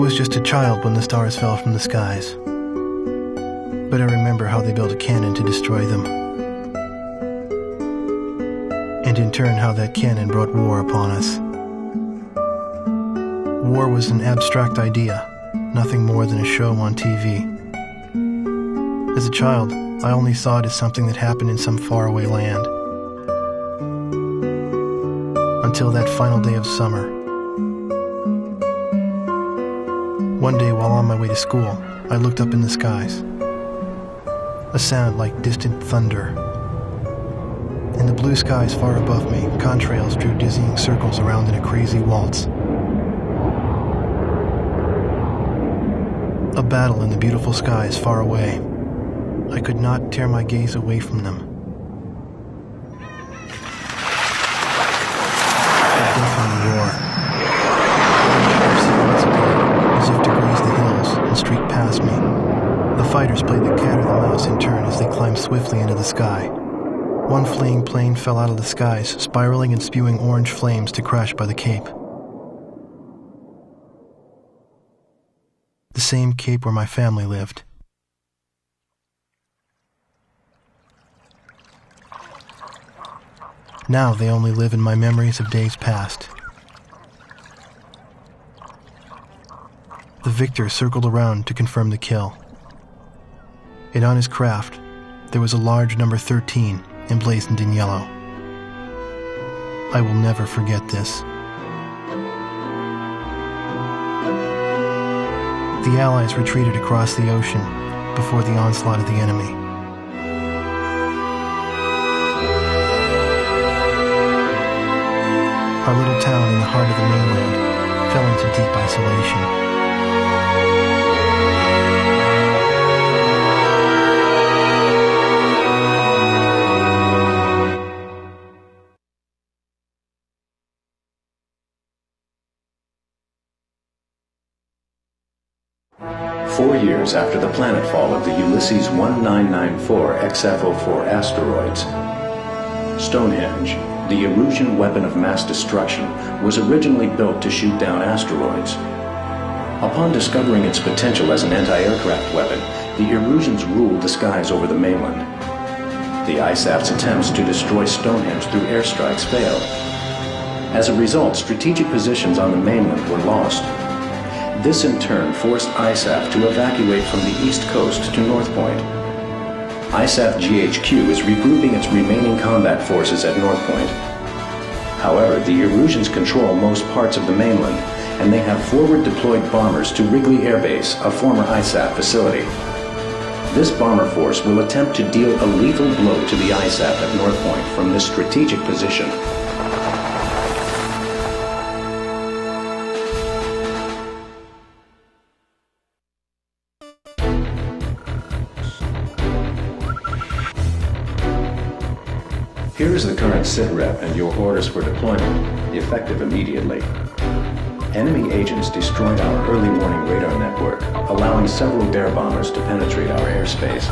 was just a child when the stars fell from the skies, but I remember how they built a cannon to destroy them, and in turn how that cannon brought war upon us. War was an abstract idea, nothing more than a show on TV. As a child, I only saw it as something that happened in some faraway land. Until that final day of summer. One day while on my way to school, I looked up in the skies. A sound like distant thunder. In the blue skies far above me, contrails drew dizzying circles around in a crazy waltz. A battle in the beautiful skies far away. I could not tear my gaze away from them. A deafening roar. Once again, as if to graze the hills and streak past me. The fighters played the cat or the mouse in turn as they climbed swiftly into the sky. One fleeing plane fell out of the skies, spiraling and spewing orange flames to crash by the Cape. The same Cape where my family lived. Now they only live in my memories of days past. The victor circled around to confirm the kill. And on his craft, there was a large number 13 emblazoned in yellow. I will never forget this. The Allies retreated across the ocean before the onslaught of the enemy. Our little town in the heart of the mainland fell into deep isolation. Years after the planetfall of the Ulysses 1994 XF04 asteroids, Stonehenge, the Erusian weapon of mass destruction, was originally built to shoot down asteroids. Upon discovering its potential as an anti-aircraft weapon, the Erusians ruled the skies over the mainland. The ISAF's attempts to destroy Stonehenge through airstrikes failed. As a result, strategic positions on the mainland were lost. This in turn forced ISAF to evacuate from the east coast to North Point. ISAF GHQ is regrouping its remaining combat forces at North Point. However, the Erusians control most parts of the mainland, and they have forward-deployed bombers to Wrigley Air Base, a former ISAF facility. This bomber force will attempt to deal a lethal blow to the ISAF at North Point from this strategic position. Here is the current SITREP and your orders for deployment, effective immediately. Enemy agents destroyed our early warning radar network, allowing several dare bombers to penetrate our airspace.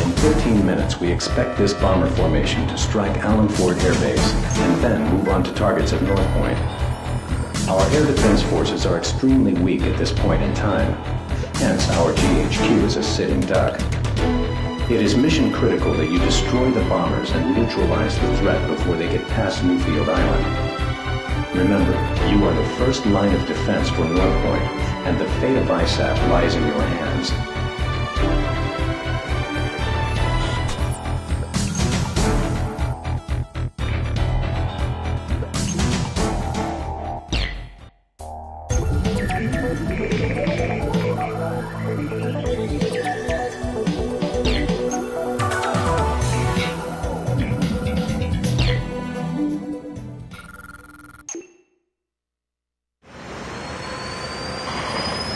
In 15 minutes, we expect this bomber formation to strike Allen Ford Air Base and then move on to targets at North Point. Our air defense forces are extremely weak at this point in time, hence our GHQ is a sitting duck. It is mission critical that you destroy the bombers and neutralize the threat before they get past Newfield Island. Remember, you are the first line of defense for North Point, and the fate of ISAF lies in your hands.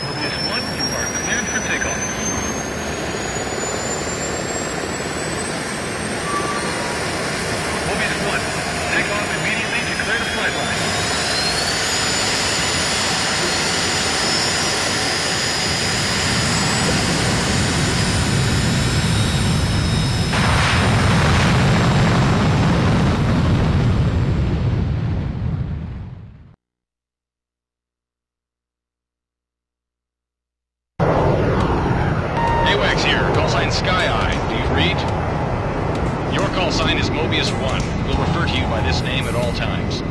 Focus 1, you are cleared for takeoff. Mobius 1 will refer to you by this name at all times.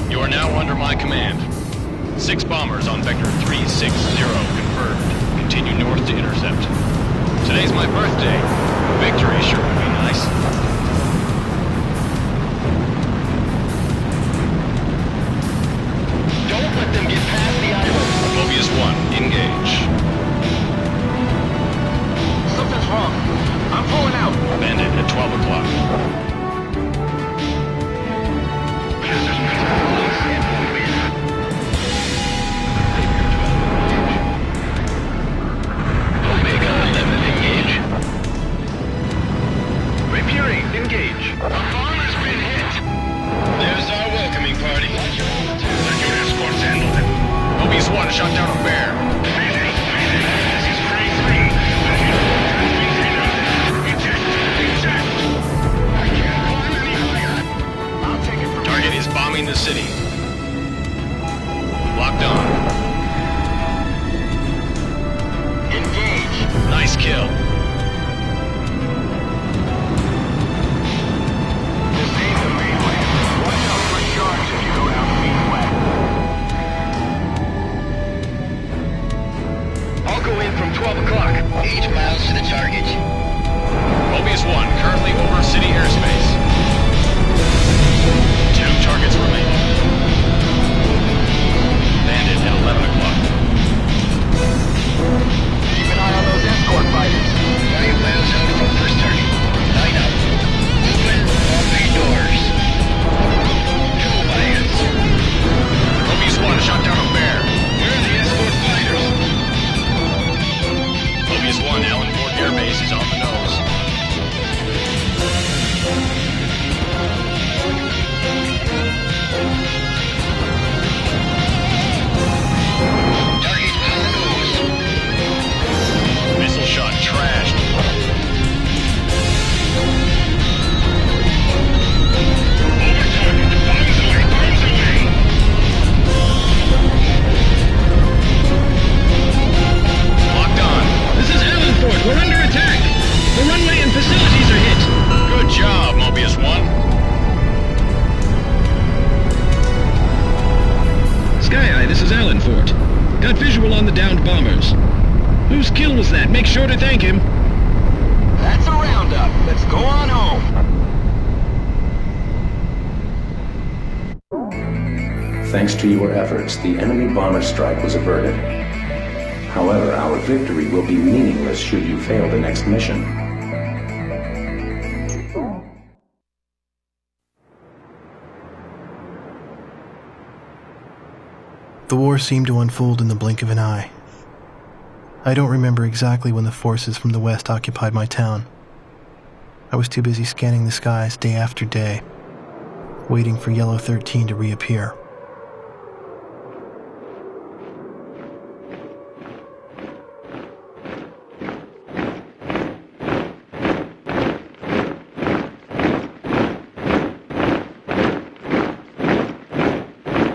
You are now under my command. 6 bombers on Vector 360 confirmed. Continue north to intercept. Today's my birthday. Victory sure would be nice. Don't let them get past the island. Mobius 1, engage. Something's wrong. I'm pulling out. Bandit at 12 o'clock. Omega 11, engage. Rapier 8, engage. A bomb has been hit. There's our welcoming party. Let your escorts handle them. Mobius 1 shot down a bear. This is free 3. Eject. I can't climb any higher. I'll take it from Target is bombing the city. Locked on. Engage. Nice kill. Save the mainland. Watch out for sharks if you go down feet wet. I'll go in from 12 o'clock. 8 miles to the target. Mobius 1 currently over city airspace. 2 targets remaining. Bandit at 11 o'clock. Keep an eye on those escort fighters. 5 miles out from first target. Line up. Open all bay doors. Go, Lions. Mobius 1 shot down a bear. Where are the escort fighters? Mobius 1 Allen Ford Air Base is on the nose. Target on the nose. Missile shot trashed. Over target. Bombs away. Bombs away. Locked on. This is Allen Fort. We're under attack. The runway and facilities are hit. Good job, Mobius 1. Sky Eye, this is Allen Fort. Got visual on the downed bombers. Whose kill was that? Make sure to thank him. That's a roundup. Let's go on home. Thanks to your efforts, the enemy bomber strike was averted. However, our victory will be meaningless should you fail the next mission. The war seemed to unfold in the blink of an eye. I don't remember exactly when the forces from the west occupied my town. I was too busy scanning the skies day after day, waiting for Yellow 13 to reappear.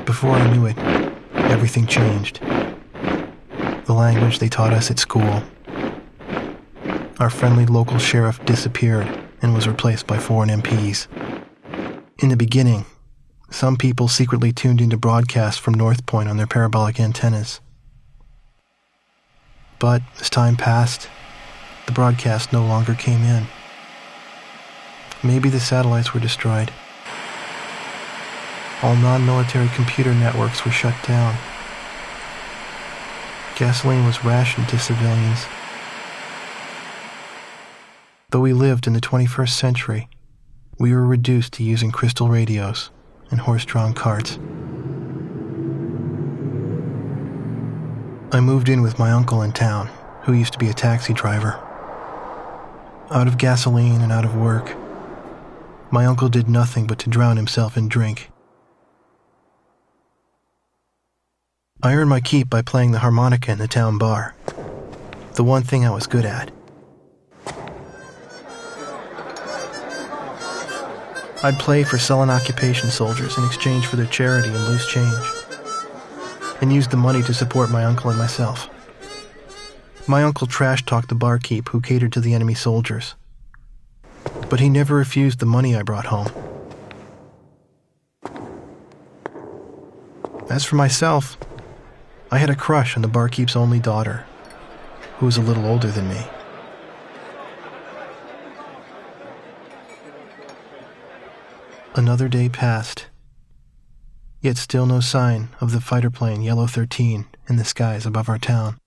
Before I knew it, everything changed. The language they taught us at school. Our friendly local sheriff disappeared and was replaced by foreign MPs. In the beginning, some people secretly tuned into broadcasts from North Point on their parabolic antennas. But as time passed, the broadcast no longer came in. Maybe the satellites were destroyed. All non-military computer networks were shut down. Gasoline was rationed to civilians. Though we lived in the 21st century, we were reduced to using crystal radios and horse-drawn carts. I moved in with my uncle in town, who used to be a taxi driver. Out of gasoline and out of work, my uncle did nothing but to drown himself in drink. I earned my keep by playing the harmonica in the town bar, the one thing I was good at. I'd play for sullen occupation soldiers in exchange for their charity and loose change, and used the money to support my uncle and myself. My uncle trash-talked the barkeep who catered to the enemy soldiers. but he never refused the money I brought home. As for myself, I had a crush on the barkeep's only daughter, who was a little older than me. Another day passed, yet still no sign of the fighter plane Yellow 13 in the skies above our town.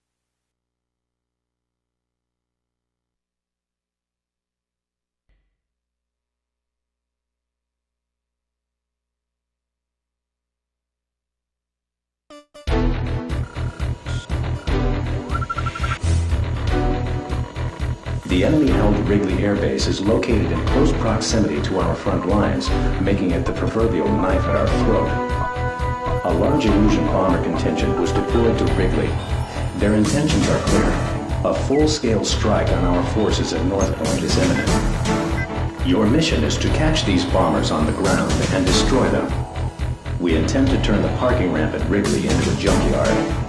The enemy-held Wrigley Air Base is located in close proximity to our front lines, making it the proverbial knife at our throat. A large Illusion bomber contingent was deployed to Wrigley. Their intentions are clear. A full-scale strike on our forces at North Point is imminent. Your mission is to catch these bombers on the ground and destroy them. We intend to turn the parking ramp at Wrigley into a junkyard.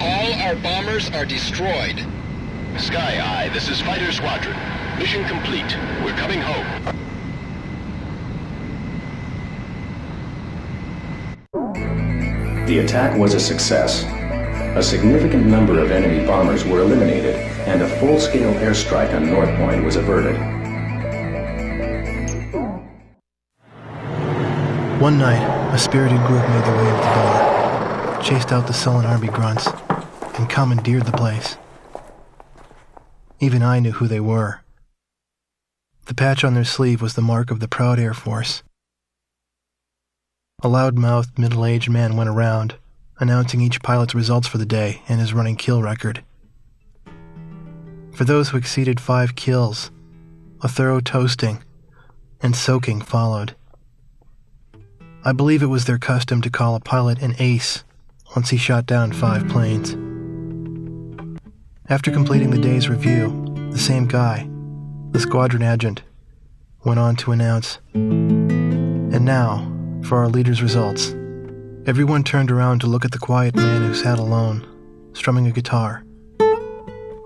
All our bombers are destroyed. Sky Eye, this is Fighter Squadron. Mission complete. We're coming home. The attack was a success. A significant number of enemy bombers were eliminated, and a full-scale airstrike on North Point was averted. One night, a spirited group made their way to the bar, chased out the sullen army grunts, and commandeered the place. Even I knew who they were. The patch on their sleeve was the mark of the proud Air Force. A loud-mouthed, middle-aged man went around, announcing each pilot's results for the day and his running kill record. For those who exceeded 5 kills, a thorough toasting and soaking followed. I believe it was their custom to call a pilot an ace once he shot down 5 planes. After completing the day's review, the same guy, the squadron adjutant, went on to announce, "And now, for our leader's results." Everyone turned around to look at the quiet man who sat alone, strumming a guitar.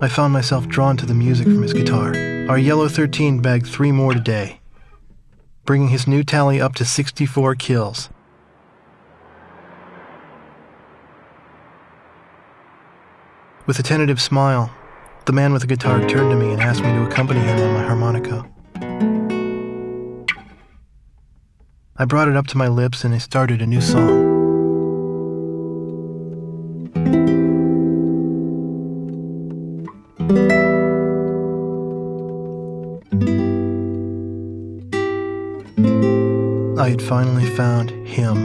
I found myself drawn to the music from his guitar. Our Yellow 13 bagged 3 more today, bringing his new tally up to 64 kills. With a tentative smile, the man with the guitar turned to me and asked me to accompany him on my harmonica. I brought it up to my lips and I started a new song. I had finally found him.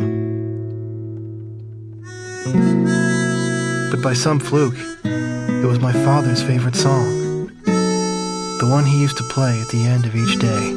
But by some fluke, it was my father's favorite song, the one he used to play at the end of each day.